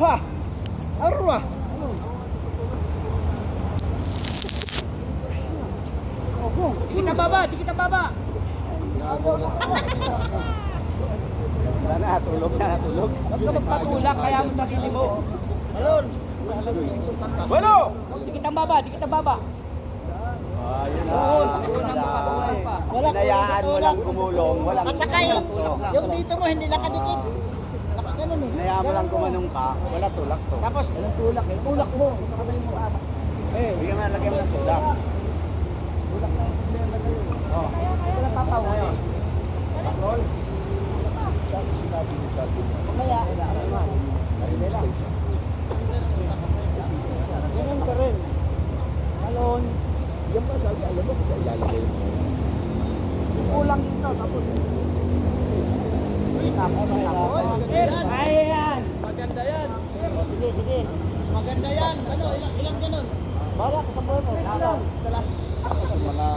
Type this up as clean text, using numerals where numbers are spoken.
Arwa. Arwa. Di kita baba, di kita baba. Wala na, tulog na, tulog. Huwag ka magpatulak, kaya mo sarili mo. Balon. Balo. Di kita baba, di kita baba. Ayun na. Wala Hinayaan mo lang gumulong. Walang At saka yung dito mo hindi nakadikit. Ganun eh. Hinayaan mo lang gumanong ka. Wala tulak to. Tapos, Walang tulak eh. Tulak mo. Sakabay mo ka. Bigyan mo na lagyan mo ng tulak. Wala tataw ngayon. Mamaya. ganun ka rin. Malon. Yan ba sabi, alam mo, ilalagay mo. Kulang dito. Tapos. Ayan. Maganda yan. Sige, sige. Maganda yan. Ano, ilang ganun? Bala ka sa bono. Mga